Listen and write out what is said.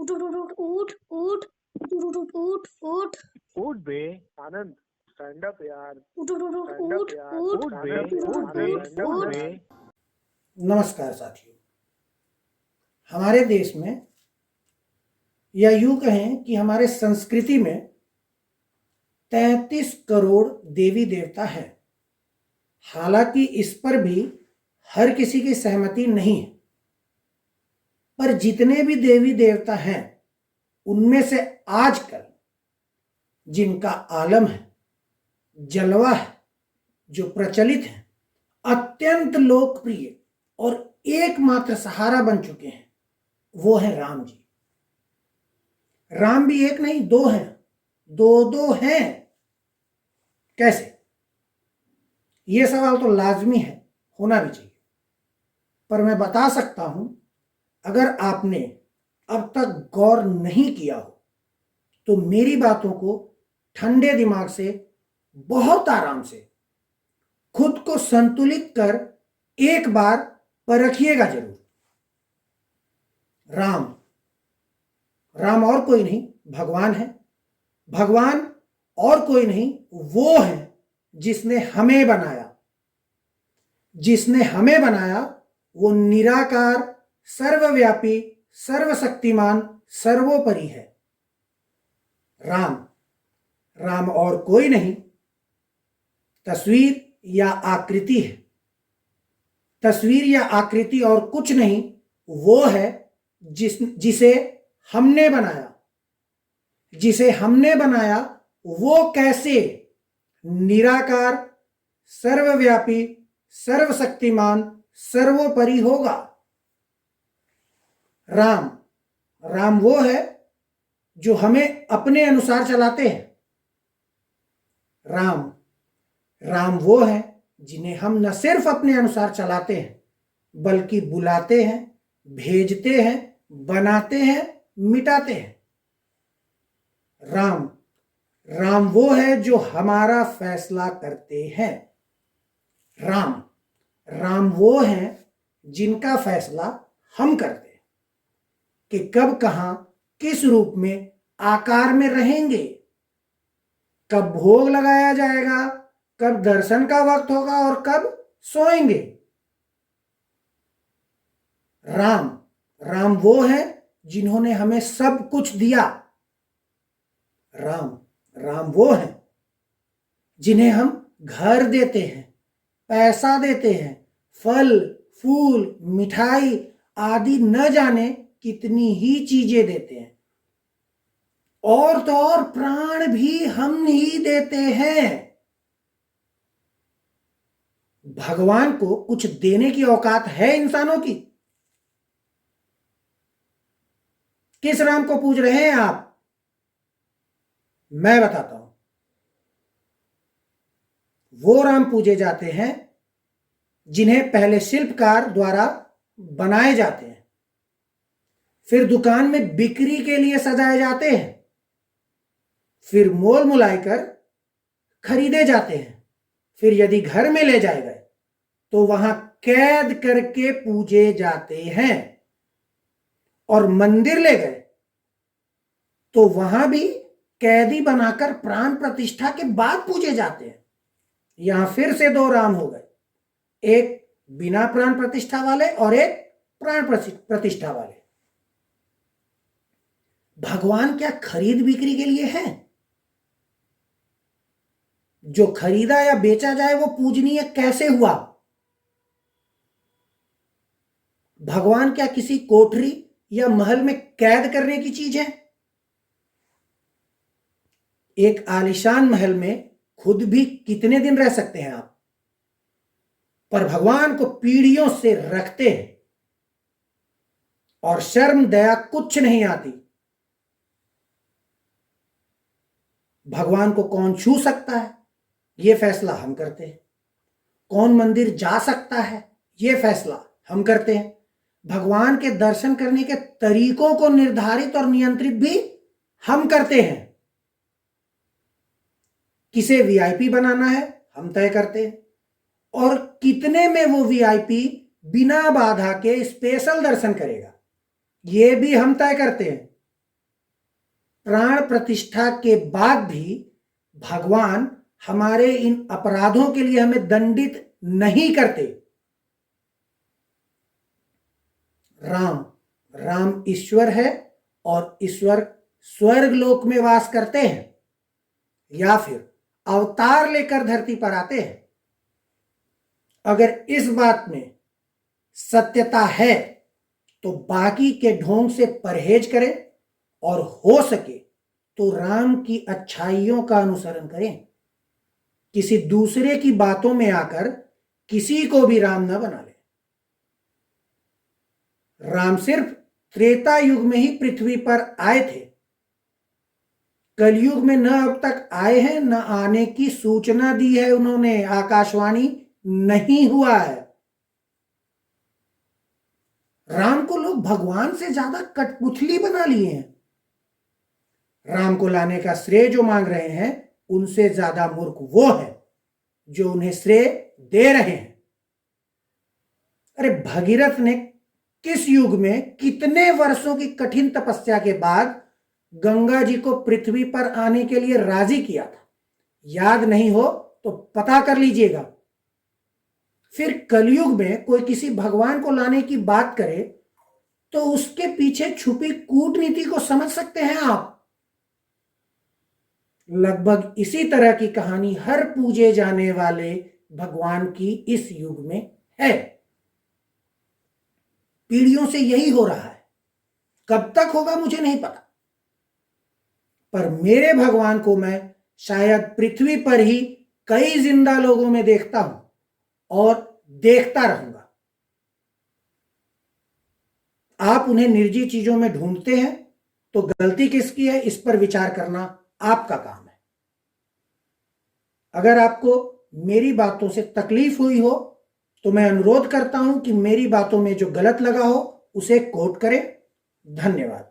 उठ उठ उठ उठ उठ उठ उठ उठ उठ उठ बे आनंद, स्टैंड अप यार, उठ उठ उठ स्टैंड अप उठ यार, उठ उठ बे, उठ आनंद, उठ स्टैंड अप उठ यार। नमस्कार साथियों। हमारे देश में या यूं कहें कि हमारे संस्कृति में 33 करोड़ देवी देवता है। हालांकि इस पर भी हर किसी की सहमति नहीं है, पर जितने भी देवी देवता हैं उनमें से आजकल जिनका आलम है, जलवा है, जो प्रचलित है, अत्यंत लोकप्रिय और एकमात्र सहारा बन चुके हैं, वो है राम जी। राम भी एक नहीं, दो हैं, दो हैं। कैसे? यह सवाल तो लाजमी है, होना भी चाहिए। पर मैं बता सकता हूं, अगर आपने अब तक गौर नहीं किया हो तो मेरी बातों को ठंडे दिमाग से, बहुत आराम से, खुद को संतुलित कर एक बार परखिएगा जरूर। राम राम और कोई नहीं, भगवान है। भगवान और कोई नहीं, वो है जिसने हमें बनाया। जिसने हमें बनाया वो निराकार, सर्वव्यापी, सर्वशक्तिमान, सर्वोपरि है। राम राम और कोई नहीं, तस्वीर या आकृति है। तस्वीर या आकृति और कुछ नहीं, वो है जिसे हमने बनाया। जिसे हमने बनाया वो कैसे निराकार, सर्वव्यापी, सर्वशक्तिमान, सर्वोपरि होगा? राम राम वो है जो हमें अपने अनुसार चलाते हैं। राम राम वो है जिन्हें हम न सिर्फ अपने अनुसार चलाते हैं बल्कि बुलाते हैं, भेजते हैं, बनाते हैं, मिटाते हैं। राम राम वो है जो हमारा फैसला करते हैं। राम राम वो हैं जिनका फैसला हम करते हैं कि कब, कहां, किस रूप में, आकार में रहेंगे, कब भोग लगाया जाएगा, कब दर्शन का वक्त होगा और कब सोएंगे। राम राम वो है जिन्होंने हमें सब कुछ दिया। राम राम वो है जिन्हें हम घर देते हैं, पैसा देते हैं, फल, फूल, मिठाई आदि न जाने कितनी ही चीजें देते हैं। और तो और प्राण भी हम ही देते हैं। भगवान को कुछ देने की औकात है इंसानों की? किस राम को पूज रहे हैं आप? मैं बताता हूं। वो राम पूजे जाते हैं जिन्हें पहले शिल्पकार द्वारा बनाए जाते हैं, फिर दुकान में बिक्री के लिए सजाए जाते हैं, फिर मोल मुलाकर खरीदे जाते हैं, फिर यदि घर में ले जाए गए तो वहां कैद करके पूजे जाते हैं, और मंदिर ले गए तो वहां भी कैदी बनाकर प्राण प्रतिष्ठा के बाद पूजे जाते हैं। यहां फिर से दो राम हो गए, एक बिना प्राण प्रतिष्ठा वाले और एक प्राण प्रतिष्ठा वाले। भगवान क्या खरीद बिक्री के लिए है? जो खरीदा या बेचा जाए वो पूजनीय कैसे हुआ? भगवान क्या किसी कोठरी या महल में कैद करने की चीज है? एक आलीशान महल में खुद भी कितने दिन रह सकते हैं आप, पर भगवान को पीढ़ियों से रखते हैं और शर्म दया कुछ नहीं आती। भगवान को कौन छू सकता है, यह फैसला हम करते हैं। कौन मंदिर जा सकता है, यह फैसला हम करते हैं। भगवान के दर्शन करने के तरीकों को निर्धारित और नियंत्रित भी हम करते हैं। किसे वीआईपी बनाना है, हम तय करते हैं, और कितने में वो वीआईपी बिना बाधा के स्पेशल दर्शन करेगा, ये भी हम तय करते हैं। प्राण प्रतिष्ठा के बाद भी भगवान हमारे इन अपराधों के लिए हमें दंडित नहीं करते। राम ईश्वर है और ईश्वर स्वर्ग लोक में वास करते हैं या फिर अवतार लेकर धरती पर आते हैं। अगर इस बात में सत्यता है तो बाकी के ढोंग से परहेज करें और हो सके तो राम की अच्छाइयों का अनुसरण करें। किसी दूसरे की बातों में आकर किसी को भी राम न बना ले। राम सिर्फ त्रेता युग में ही पृथ्वी पर आए थे। कलयुग में न अब तक आए हैं, न आने की सूचना दी है उन्होंने, आकाशवाणी नहीं हुआ है। राम को लोग भगवान से ज्यादा कठपुतली बना लिए हैं। राम को लाने का श्रेय जो मांग रहे हैं उनसे ज्यादा मूर्ख वो है जो उन्हें श्रेय दे रहे हैं। अरे भगीरथ ने किस युग में कितने वर्षों की कठिन तपस्या के बाद गंगा जी को पृथ्वी पर आने के लिए राजी किया था? याद नहीं हो तो पता कर लीजिएगा। फिर कलयुग में कोई किसी भगवान को लाने की बात करे तो उसके पीछे छुपी कूटनीति को समझ सकते हैं आप। लगभग इसी तरह की कहानी हर पूजे जाने वाले भगवान की इस युग में है। पीढ़ियों से यही हो रहा है। कब तक होगा मुझे नहीं पता, पर मेरे भगवान को मैं शायद पृथ्वी पर ही कई जिंदा लोगों में देखता हूं और देखता रहूंगा। आप उन्हें निर्जीव चीजों में ढूंढते हैं तो गलती किसकी है, इस पर विचार करना आपका काम है। अगर आपको मेरी बातों से तकलीफ हुई हो तो मैं अनुरोध करता हूं कि मेरी बातों में जो गलत लगा हो उसे कोट करें। धन्यवाद।